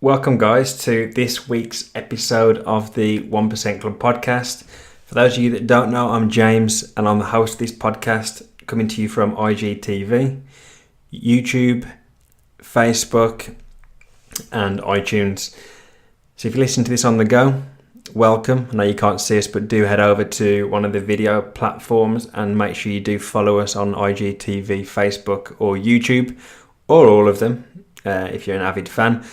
Welcome, guys, to this week's episode of the 1% Club podcast. For those of you that don't know, I'm James, and I'm the host of this podcast, coming to you from IGTV, YouTube, Facebook, and iTunes. So if you listen to this on the go, welcome. I know you can't see us, but do head over to one of the video platforms and make sure you do follow us on IGTV, Facebook, or YouTube, or all of them, if you're an avid fan.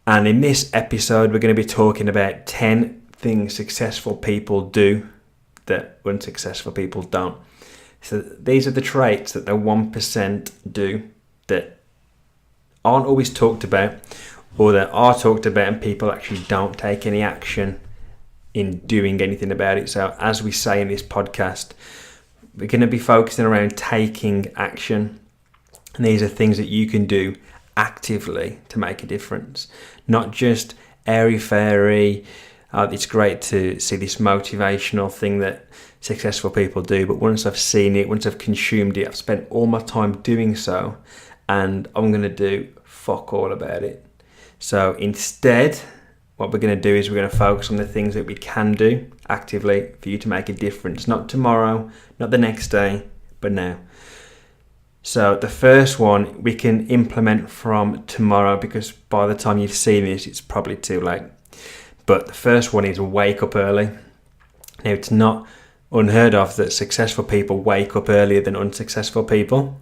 And in this episode, we're going to be talking about 10 things successful people do that unsuccessful people don't. So these are the traits that the 1% do that aren't always talked about, or that are talked about and people actually don't take any action in doing anything about it. So as we say in this podcast, we're going to be focusing around taking action. And these are things that you can do actively to make a difference, not just airy-fairy. It's great to see this motivational thing that successful people do, but once I've seen it, once I've consumed it, I've spent all my time doing so, and I'm going to do fuck all about it. So instead, what we're going to do is we're going to focus on the things that we can do actively for you to make a difference, not tomorrow, not the next day, but now. So the first one we can implement from tomorrow, because by the time you've seen this, it's probably too late. But the first one is wake up early. Now, it's not unheard of that successful people wake up earlier than unsuccessful people.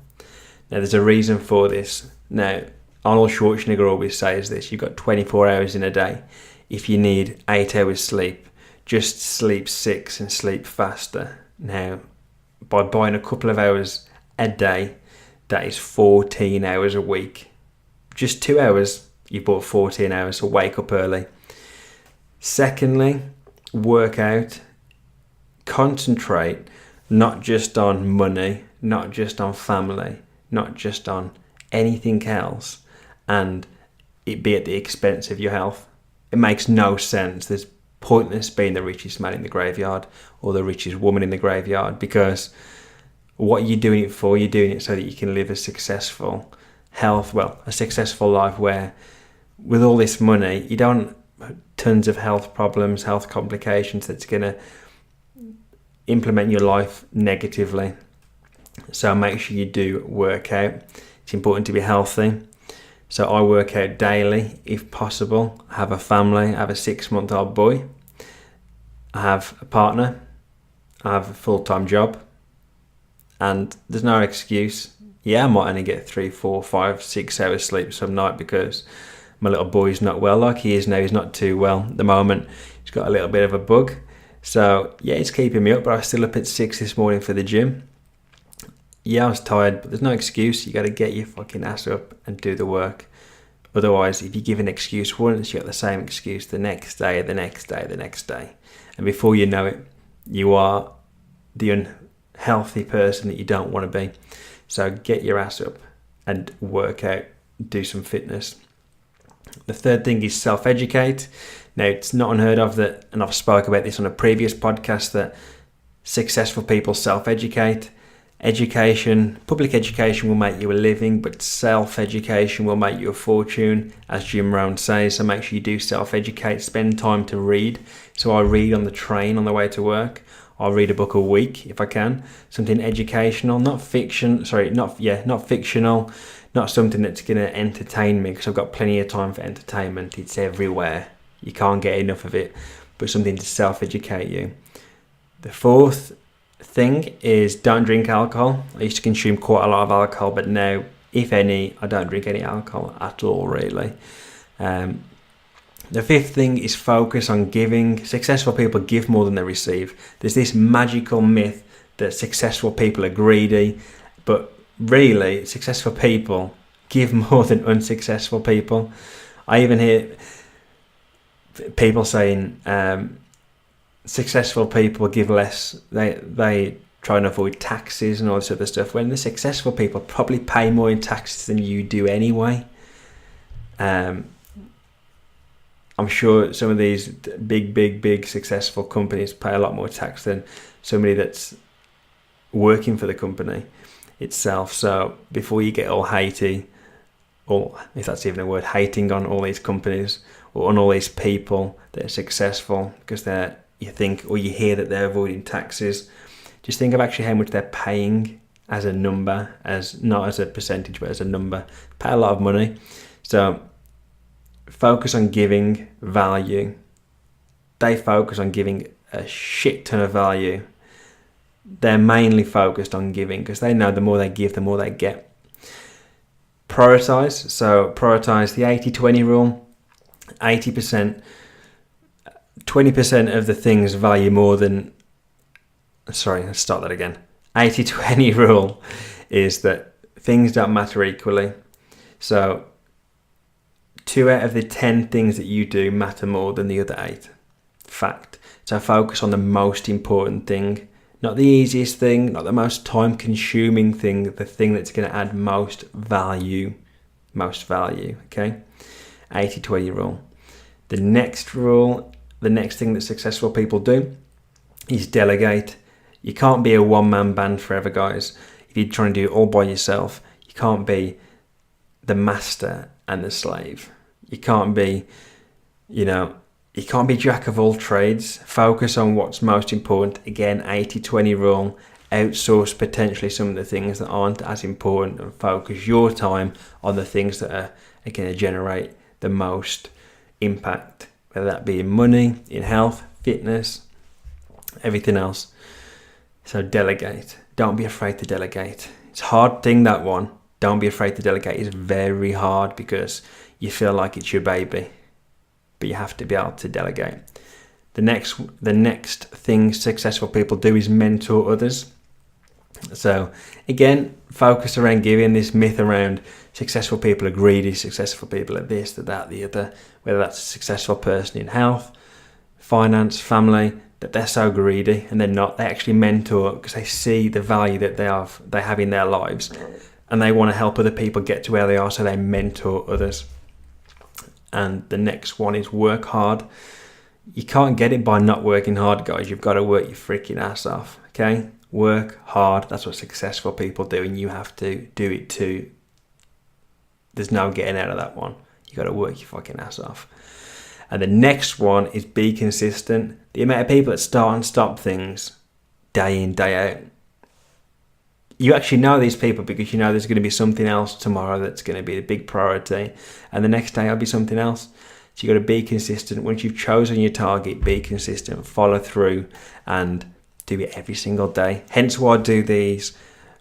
Now, there's a reason for this. Now, Arnold Schwarzenegger always says this: you've got 24 hours in a day. If you need 8 hours sleep, just sleep 6 and sleep faster. Now, by buying a couple of hours a day, that is 14 hours a week. Just 2 hours, you've bought 14 hours, so wake up early. Secondly, work out. Concentrate not just on money, not just on family, not just on anything else, and it be at the expense of your health. It makes no sense. There's pointless being the richest man in the graveyard or the richest woman in the graveyard, because what are you doing it for? You're doing it so that you can live a successful a successful life where with all this money, you don't have tons of health problems, health complications that's going to implement your life negatively. So make sure you do work out. It's important to be healthy. So I work out daily if possible. I have a family. I have a 6-month-old boy. I have a partner. I have a full-time job. And there's no excuse. Yeah, I might only get 3, 4, 5, 6 hours sleep some night because my little boy's not well like he is now. He's not too well at the moment. He's got a little bit of a bug. So yeah, it's keeping me up, but I was still up at 6 this morning for the gym. Yeah, I was tired, but there's no excuse. You got to get your fucking ass up and do the work. Otherwise, if you give an excuse once, you got the same excuse the next day, the next day, the next day. And before you know it, you are the unhealthy person that you don't want to be. So get your ass up and work out, do some fitness. The third thing is self-educate. Now, it's not unheard of that, and I've spoke about this on a previous podcast, that successful people self-educate. Public education will make you a living, but self-education will make you a fortune, as Jim Rohn says. So make sure you do self-educate, spend time to read. So I read on the train on the way to work. I'll read a book a week if I can, something educational, not fictional, not something that's going to entertain me, because I've got plenty of time for entertainment. It's everywhere. You can't get enough of it, but something to self-educate you. The fourth thing is don't drink alcohol. I used to consume quite a lot of alcohol, but now, if any, I don't drink any alcohol at all, really. The fifth thing is focus on giving. Successful people give more than they receive. There's this magical myth that successful people are greedy, but really, successful people give more than unsuccessful people. I even hear people saying successful people give less. They try and avoid taxes and all this other stuff, when the successful people probably pay more in taxes than you do anyway. I'm sure some of these big successful companies pay a lot more tax than somebody that's working for the company itself. So before you get all hatey, or if that's even a word, hating on all these companies or on all these people that are successful because you hear that they're avoiding taxes. Just think of actually how much they're paying as a number, as not as a percentage, but as a number. Pay a lot of money. So focus on giving value. They focus on giving a shit ton of value. They're mainly focused on giving because they know the more they give, the more they get. Prioritize. So prioritize the 80-20 rule. 20% of the things value more than... Sorry, let's start that again. 80-20 rule is that things don't matter equally. So 2 out of the 10 things that you do matter more than the other 8. Fact. So focus on the most important thing, not the easiest thing, not the most time-consuming thing, the thing that's going to add most value, okay? 80-20 rule. The next thing that successful people do is delegate. You can't be a one-man band forever, guys. If you're trying to do it all by yourself, you can't be the master and the slave. You can't be, you can't be jack of all trades. Focus on what's most important. Again, 80-20 rule. Outsource potentially some of the things that aren't as important and focus your time on the things that are going to generate the most impact, whether that be in money, in health, fitness, everything else. So delegate. Don't be afraid to delegate. It's a hard thing, that one. Don't be afraid to delegate. It's very hard because you feel like it's your baby, but you have to be able to delegate. The next thing successful people do is mentor others. So again, focus around giving. This myth around successful people are greedy, successful people are this, that, the other, whether that's a successful person in health, finance, family, that they're so greedy, and they're not. They actually mentor because they see the value that they have in their lives, and they want to help other people get to where they are, so they mentor others. And the next one is work hard. You can't get it by not working hard, guys. You've got to work your freaking ass off, okay? Work hard. That's what successful people do, and you have to do it too. There's no getting out of that one. You got to work your fucking ass off. And the next one is be consistent. The amount of people that start and stop things day in, day out. You actually know these people because you know there's going to be something else tomorrow that's going to be a big priority. And the next day, it'll be something else. So you've got to be consistent. Once you've chosen your target, be consistent, follow through, and do it every single day. Hence why I do these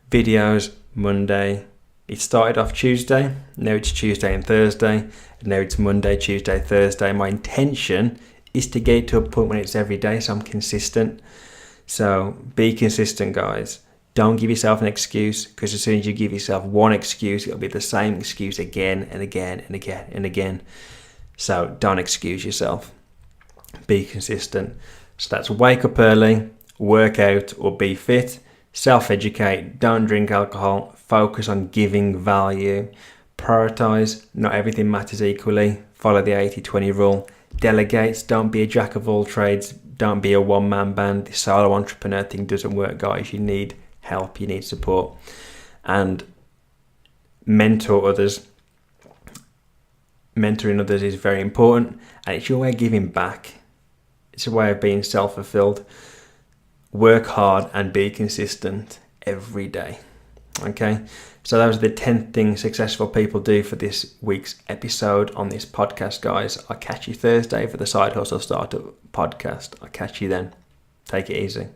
videos Monday. It started off Tuesday. Now it's Tuesday and Thursday. And now it's Monday, Tuesday, Thursday. My intention is to get to a point when it's every day, so I'm consistent. So be consistent, guys. Don't give yourself an excuse, because as soon as you give yourself one excuse, it'll be the same excuse again and again and again and again. So don't excuse yourself. Be consistent. So that's wake up early, work out or be fit, self-educate, don't drink alcohol, focus on giving value, prioritize, not everything matters equally, follow the 80-20 rule, delegate, don't be a jack of all trades, don't be a one-man band. The solo entrepreneur thing doesn't work, guys. You need help, you need support, and mentor others. Mentoring others is very important, and it's your way of giving back. It's a way of being self-fulfilled. Work hard and be consistent every day. Okay, so those are the 10 things successful people do for this week's episode on this podcast, guys. I'll catch you Thursday for the Side Hustle Startup podcast. I'll catch you then. Take it easy.